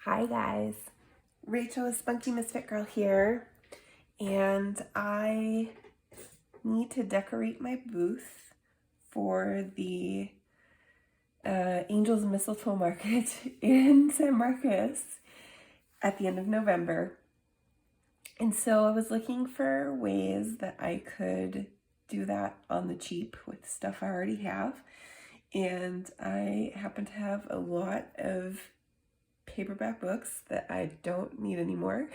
Hi guys, Rachel, Spunky Misfit Girl here, and I need to decorate my booth for the Angels Mistletoe Market in San Marcos at the end of November. And so I was looking for ways that I could do that on the cheap with stuff I already have. And I happen to have a lot of paperback books that I don't need anymore.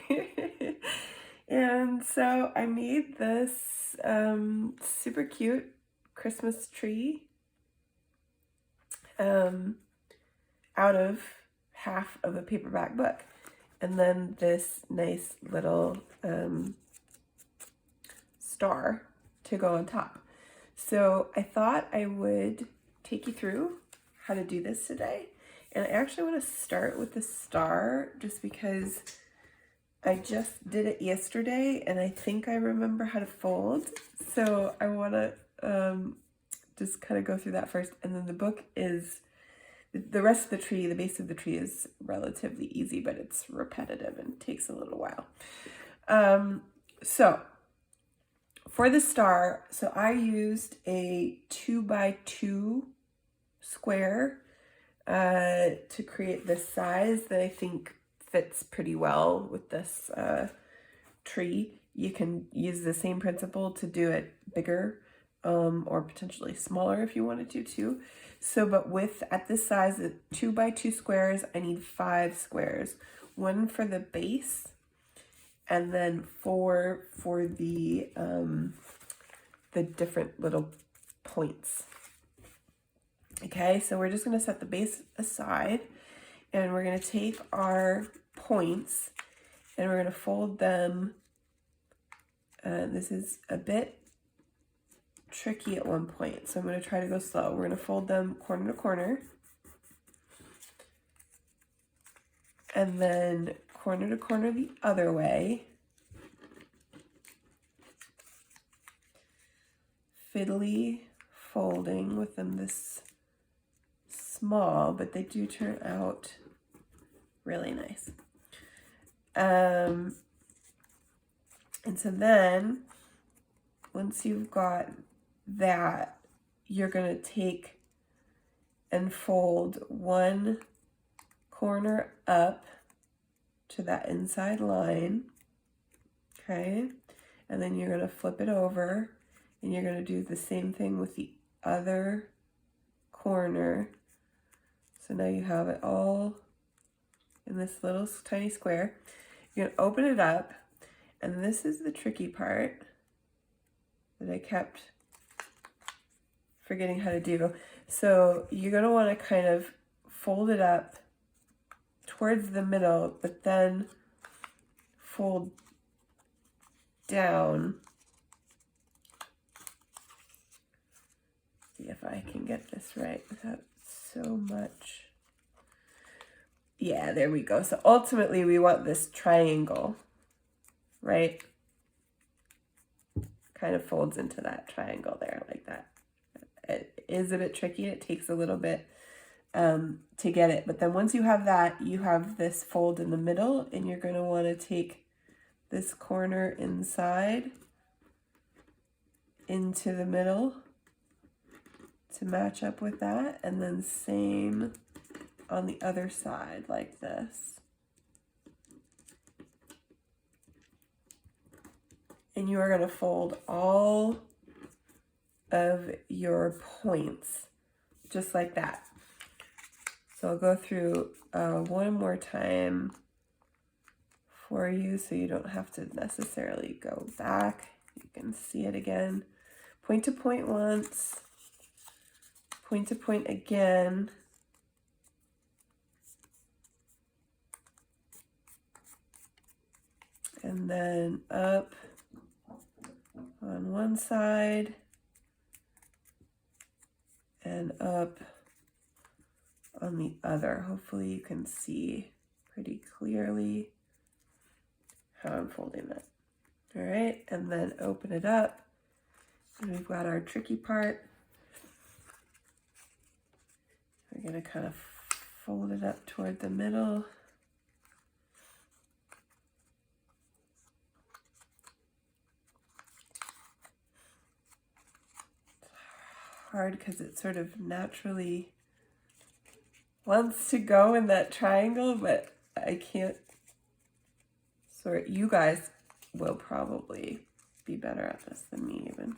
And so I made this super cute Christmas tree out of half of a paperback book. And then this nice little star to go on top. So I thought I would take you through how to do this today. And I actually want to start with the star just because I just did it yesterday and I think I remember how to fold. So I want to just kind of go through that first. And then the book is, the rest of the tree, the base of the tree is relatively easy, but it's repetitive and takes a little while. So for the star, so I used a 2x2 square to create this size that I think fits pretty well with this tree. You can use the same principle to do it bigger or potentially smaller if you wanted to too. So, but at this size, 2x2 squares, I need 5 squares. One for the base, and then 4 for the different little points. Okay, so we're just going to set the base aside, and we're going to take our points and we're going to fold them. This is a bit tricky at one point, so I'm going to try to go slow. We're going to fold them corner to corner, and then corner to corner the other way. Fiddly folding with them this small, but they do turn out really nice. And so then once you've got that, you're going to take and fold one corner up to that inside line. Okay. And then you're going to flip it over and you're going to do the same thing with the other corner. So now you have it all in this little tiny square. You're going to open it up, and this is the tricky part that I kept forgetting how to do. So you're going to want to kind of fold it up towards the middle, but then fold down. See if I can get this right without so much. Yeah, there we go. So ultimately we want this triangle, right? Kind of folds into that triangle there like that. It is a bit tricky. It takes a little bit to get it. But then once you have that, you have this fold in the middle, and you're going to want to take this corner inside into the middle to match up with that. And then same on the other side like this. And you are going to fold all of your points just like that. So I'll go through one more time for you so you don't have to necessarily go back. You can see it again. Point to point once, point to point again. And then up on one side and up on the other. Hopefully you can see pretty clearly how I'm folding that. All right, and then open it up, and we've got our tricky part. We're gonna kind of fold it up toward the middle. hard because it sort of naturally wants to go in that triangle, but I can't sort. You guys will probably be better at this than me even.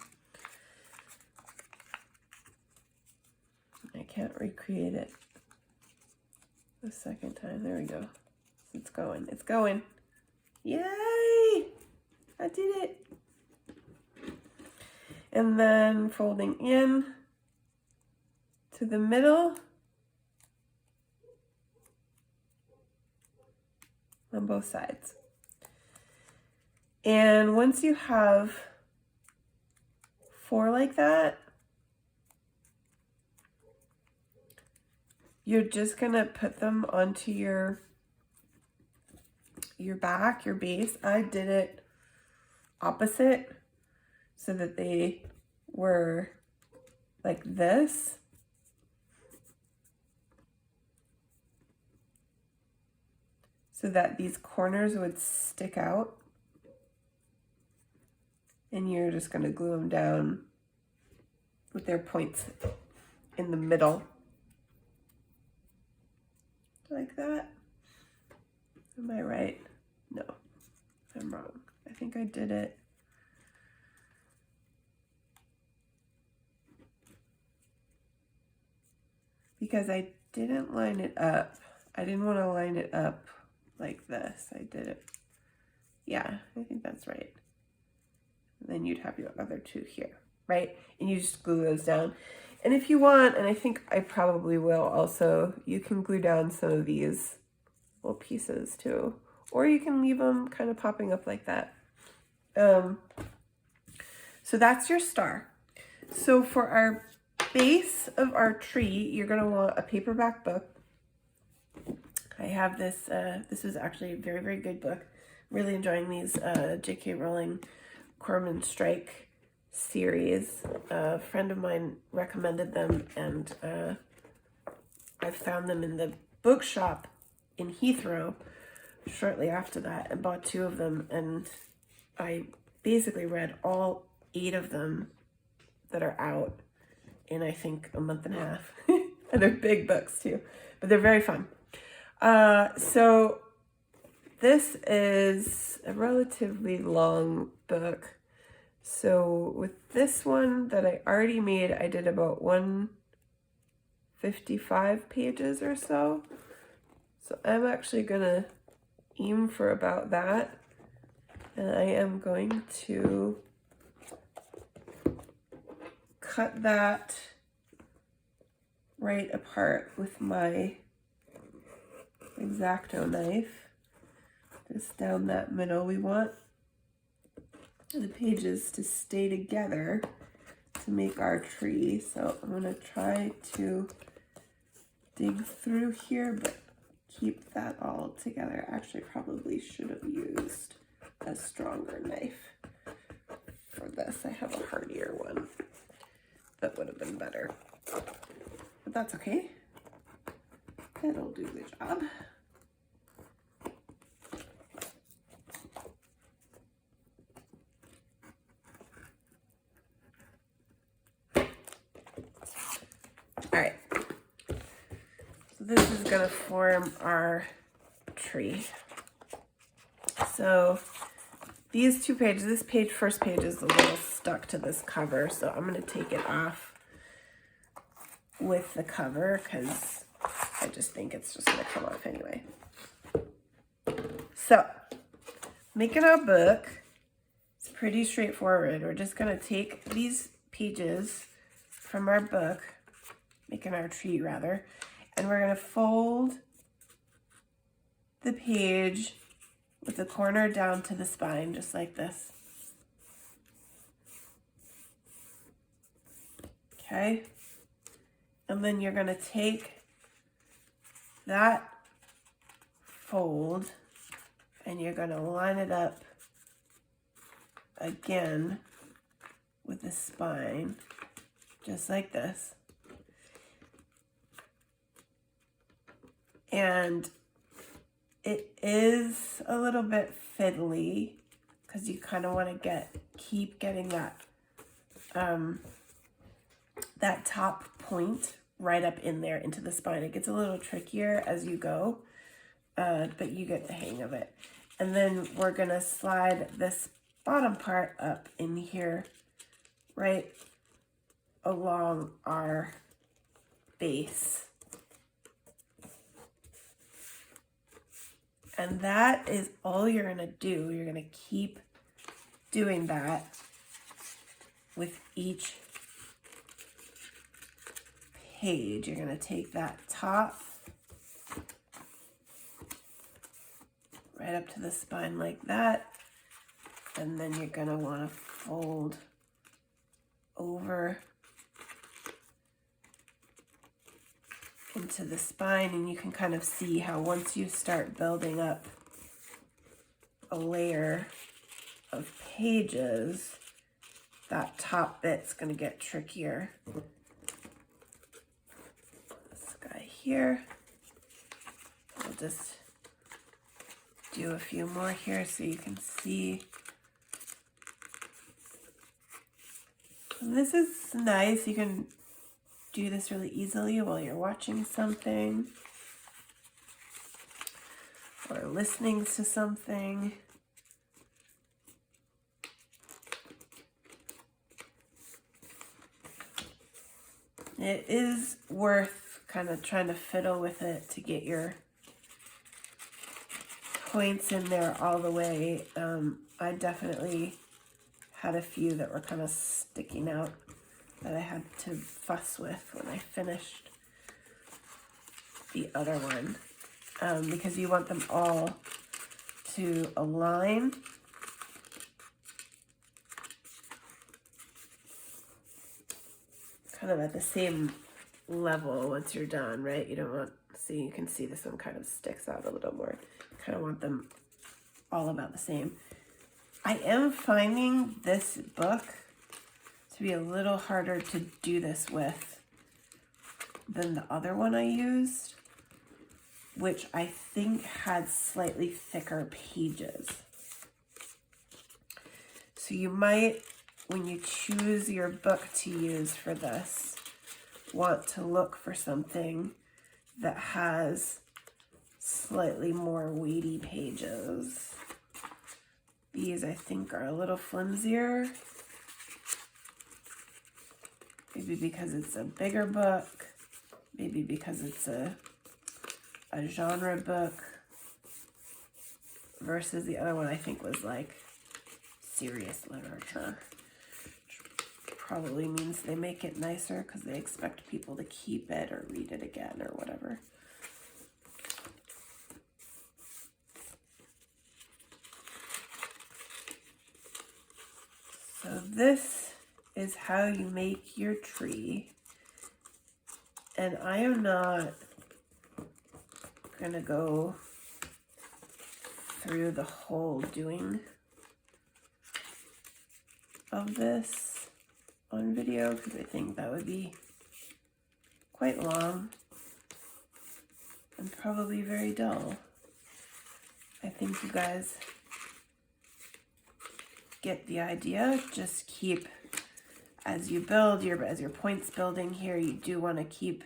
I can't recreate it the second time. There we go. It's going. It's going. Yay! I did it. And then folding in to the middle on both sides. And once you have 4 like that, you're just gonna put them onto your back, your base. I did it opposite so that they were like this. So that these corners would stick out. And you're just gonna glue them down with their points in the middle. Like that. Am I right? No, I'm wrong. I think I did it. Because I didn't line it up. I didn't want to line it up like this. I did it. Yeah, I think that's right. And then you'd have your other 2 here, right? And you just glue those down. And if you want, and I think I probably will also, you can glue down some of these little pieces too. Or you can leave them kind of popping up like that. So that's your star. So for our base of our tree, you're going to want a paperback book. I have this, this was actually a very, very good book. Really enjoying these J.K. Rowling Corman Strike series. A friend of mine recommended them, and I found them in the bookshop in Heathrow shortly after that and bought 2 of them, and I basically read all 8 of them that are out in I think a month and a half. And they're big books too, but they're very fun. So this is a relatively long book. So with this one that I already made, I did about 155 pages or so. So I'm actually gonna aim for about that. And I am going to cut that right apart with my X-Acto knife. Just down that middle. We want the pages to stay together to make our tree. So I'm going to try to dig through here, but keep that all together. Actually, probably should have used a stronger knife for this. I have a hardier one that would have been better, but that's okay. It'll do the job. All right, so this is gonna form our tree. So these 2 pages, this page, first page is a little stuck to this cover, so I'm gonna take it off with the cover because I just think it's just gonna come off anyway. So making our book, it's pretty straightforward. We're just gonna take these pages from our book, making our tree rather, and we're gonna fold the page with the corner down to the spine, just like this. Okay, and then you're gonna take that fold and you're gonna line it up again with the spine, just like this. And it is a little bit fiddly because you kind of want to keep getting that that top point right up in there into the spine. It gets a little trickier as you go, but you get the hang of it. And then we're gonna slide this bottom part up in here, right along our base. And that is all you're gonna do. You're gonna keep doing that with each page. You're gonna take that top right up to the spine like that, and then you're gonna wanna fold over into the spine, and you can kind of see how once you start building up a layer of pages, that top bit's gonna get trickier. This guy here, I'll just do a few more here so you can see. And this is nice. You can do this really easily while you're watching something or listening to something. It is worth kind of trying to fiddle with it to get your points in there all the way. I definitely had a few that were kind of sticking out that I had to fuss with when I finished the other one, because you want them all to align. Kind of at the same level once you're done, right? You don't want, see, you can see this one kind of sticks out a little more. You kind of want them all about the same. I am finding this book to be a little harder to do this with than the other one I used, which I think had slightly thicker pages. So you might, when you choose your book to use for this, want to look for something that has slightly more weighty pages. These I think are a little flimsier. Maybe because it's a bigger book, maybe because it's a genre book, versus the other one I think was like serious literature. Which probably means they make it nicer because they expect people to keep it or read it again or whatever. So this is how you make your tree, and I am not gonna go through the whole doing of this on video because I think that would be quite long and probably very dull. I think you guys get the idea. Just keep, as you build as your points building here, you do want to keep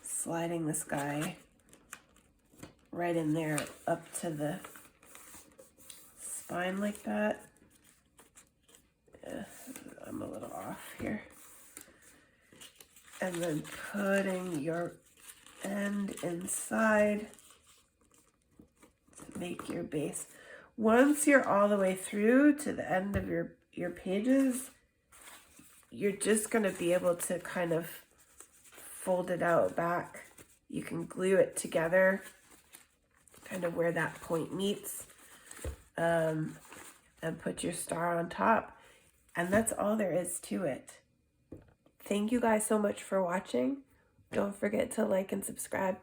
sliding this guy right in there up to the spine like that. Yeah, I'm a little off here. And then putting your end inside to make your base. Once you're all the way through to the end of your pages, you're just going to be able to kind of fold it out back. You can glue it together, kind of where that point meets, and put your star on top. And that's all there is to it. Thank you guys so much for watching. Don't forget to like and subscribe.